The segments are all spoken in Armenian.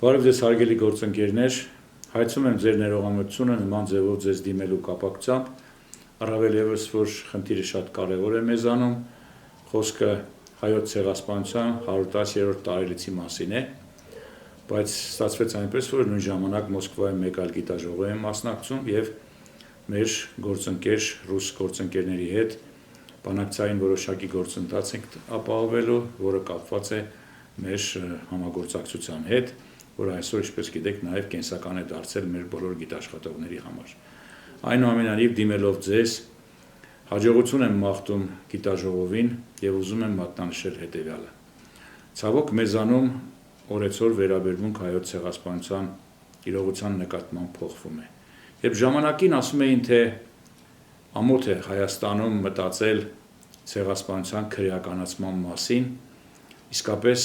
Բարև ձեզ հարգելի գործընկերներ, հայցում եմ ձեր ներողամտությունը նման ձևով ձեզ դիմելու կապակցությամբ, առավել ևս որ խնդիրը շատ կարևոր է մեզանում, խոսքը հայոց ցեղասպանության 110-րդ տարելիցի մասին է, բայց ստացվեց այնպես, որ նույն ժամանակ Մոսկվայում մեկ այլ գիտաժողով եմ մասնակցում եւ մեր գործընկեր ռուս գործընկերների հետ բանակցային որոշակի գործընթաց ենք ապահովելու, որը կապված է մեր համագործակցության հետ, որ այսօր, ինչպես գիտեք, նաև կենսական է դարձել մեր բոլոր գիտաշխատողների համար։ Այնուամենայնիվ, դիմելով ձեզ, հաջողություն եմ մաղթում գիտաժողովին եւ ուզում եմ մատնանշել հետեւյալը։ Ցավոք մեզանում օրեցօր վերաբերմունք հայոց ցեղասպանության իրողության նկատմամբ փոխվում է։ Երբ ժամանակին ասում էին, թե ամոթ է Հայաստանում մտածել ցեղասպանության քրեականացման մասին, իսկապես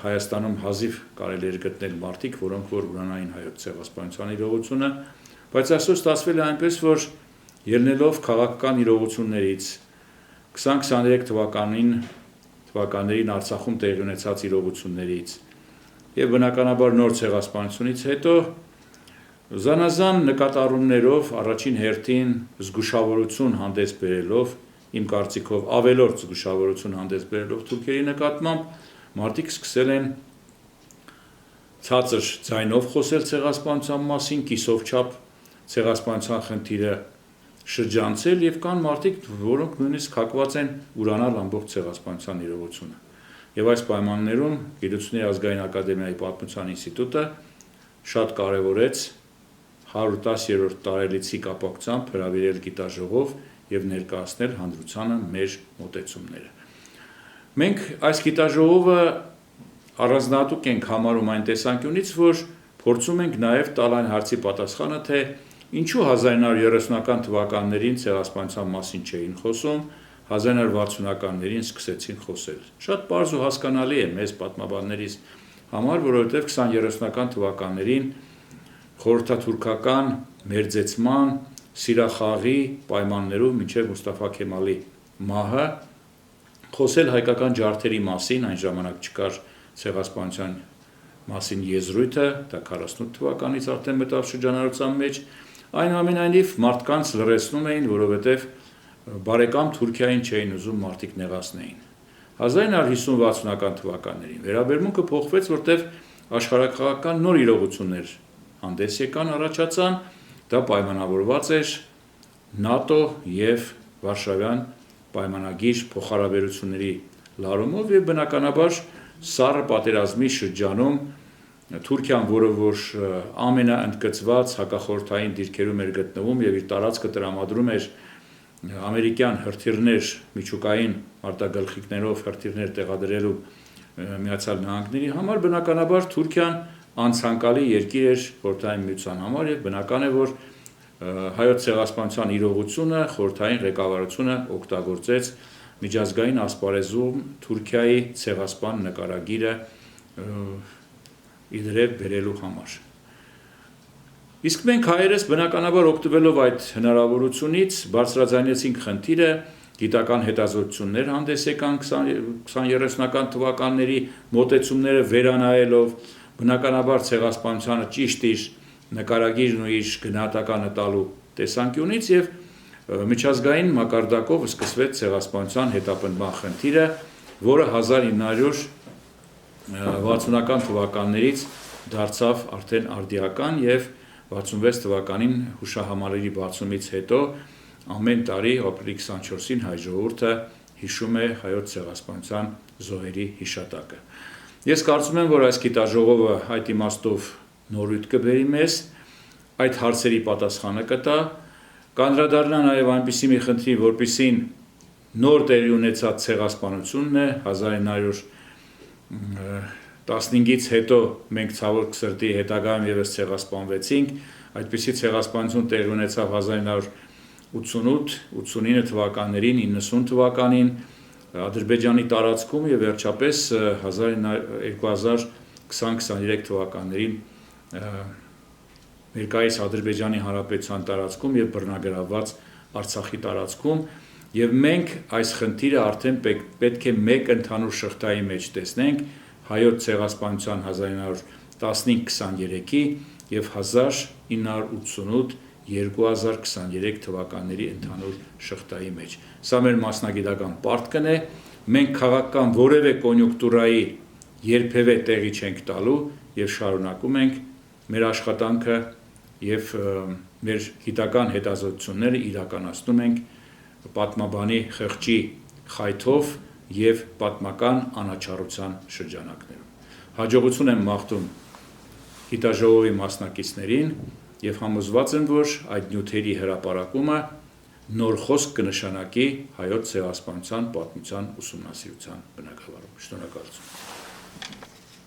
Հայաստանում հազիվ կարելի էր գտնել մարդիկ, որոնք որ ուրանային հայոց ցեղասպանության իրողությունը, բայց այսօր ստացվել է այնպես, որ ելնելով քաղաքական իրողություններից 2023 թվականներին Արցախում տեղի ունեցած իրողություններից եւ բնականաբար նոր ցեղասպանությունից հետո զանազան նկատառումներով առաջին հերթին զգուշավորություն հանդես բերելով, իմ կարծիքով ավելորդ զգուշավորություն հանդես բերելով թուրքերի նկատմամբ մարդիկ սկսել են ցածր ձայնով խոսել ցեղասպանության մասին, կիսով չափ ցեղասպանության խնդիրը շրջանցել եւ կան մարդիկ, որոնք նույնիսկ հակված են ուրանալ ամբողջ ցեղասպանության իրողությունը։ Եվ այս պայմաններում Գիտությունների ազգային ակադեմիայի պատմության ինստիտուտը շատ կարևորեց 110-րդ տարելիցի կապակցությամբ հրավիրել գիտաժողով եւ ներկայացնել հանրությանը մեր մոտեցումները։ Մենք այս գիտաժողովը առանձնահատուկ ենք համարում այն տեսանկյունից, որ փորձում ենք նաեւ տալ այն հարցի պատասխանը, թե ինչու 1930-ական թվականներին ցեղասպանության մասին չէին խոսում, 1960-ականներին սկսեցին խոսել։ Շատ պարզ ու հասկանալի է մեզ պատմաբաններից համար, որովհետեւ 20-30-ական թվականներին խորհրդաթուրքական մերձեցման, սիրախաղի պայմաններով մինչև Մուստաֆա Քեմալի մահը խոսել հայկական ջարդերի մասին, այն ժամանակ չկար ցեղասպանության մասին եզրույթը, դա 48 թվականից արդեն մտավ շրջանառության մեջ, այնուամենայնիվ մարդկանց լրացնում էին, որովհետև բարեկամ Թուրքիային չէին ուզում մարդիկ նեղացնեին։ 1950-60-ական թվականներին վերաբերմունքը փոխվեց, որտեղ աշխարհակաղակական նոր իրողություններ հանդես եկան, առաջացան, դա պայմանավորված էր ՆԱՏՕ եւ Վարշավյան պայմանագիր փոխհարաբերությունների լարումով եւ բնականաբար սառը պատերազմի շրջանում Թուրքիան, որը որ ամենաընդգծված հակախորհրդային դիրքերում էր գտնվում եւ իր տարածքը տրամադրում էր ամերիկյան հրթիռներ միջուկային արտագլխիկներով հրթիռներ տեղադրելու Միացյալ Նահանգների համար, բնականաբար Թուրքիան անցանկալի երկիր էր խորհրդային միության համար եւ բնական է, որ հայոց ցեղասպանության իրողությունը խորհրդային ղեկավարությունը օգտագործեց միջազգային ասպարեզում Թուրքիայի ցեղասպան նկարագիրը իդրև բերելու համար։ Իսկ մենք հայերս բնականաբար օգտվելով այդ հնարավորությունից բարձրաձայնեցինք խնդիրը, գիտական հետազոտություններ հանդես եկան 20-30-ական թվականների մոտեցումները վերանայելով, բնականաբար ցեղասպանությանը ճիշտ իր նկարագիրն ու իր գնահատականը տալու տեսանկյունից եւ միջազգային մակարդակով սկսվեց ցեղասպանության հետապնդման խնդիրը, որը 1960-ական թվականներից դարձավ արդեն արդիական եւ 66 թվականին հուշահամալիրի բացումից հետո ամեն տարի ապրիլի 24-ին հայ ժողովուրդը հիշում է հայոց ցեղասպանության զոհերի հիշատակը։ Ես կարծում եմ, որ այս գիտաժողովը այդ իմաստով նորույթ կբերի մեզ, այդ հարցերի պատասխանը կտա, կանդրադառնա նաև այնպիսի մի խնդրի, որպիսին նոր տեղի ունեցած ցեղասպանությունն է 1915-ից հետո մենք ցավոք սրտի հետագայում եւս ցեղասպանվեցինք, այդպիսի ցեղասպանություն տեղի ունեցավ 1988-89 թվականներին, 90 թվականին Ադրբեջանի տարածքում եւ վերջապես 2020-23 թվականներին ներկայիս Ադրբեջանի Հանրապետության տարածքում եւ բռնագրավված Արցախի տարածքում եւ մենք այս խնդիրը արդեն պետք է մեկ ընդհանուր շղթայի մեջ տեսնենք հայոց ցեղասպանության 1523-ի և 1988-2023 թվականների ընդհանուր շղթայի մեջ։ Սա մեր մասնագիտական պարտքն է, մենք քաղաքական որևէ կոնյունկտուրայի երբևէ տեղի չենք տալու և շարունակում ենք մեր աշխատանքը և մեր գիտական հետազոտությունները իրականացնում ենք պատմաբանի խղճի խայթով և պատմական անաչառության շրջանակներում։ Հաջողություն եմ մաղթում գիտաժողովի մասնակիցներին և համոզված եմ, որ այդ նյութերի հրապարակումը նոր խոսք կնշանակի հայոց ցեղասպանության պատմության ուսումնասիրության բնագավառում։ Շնորհակալություն։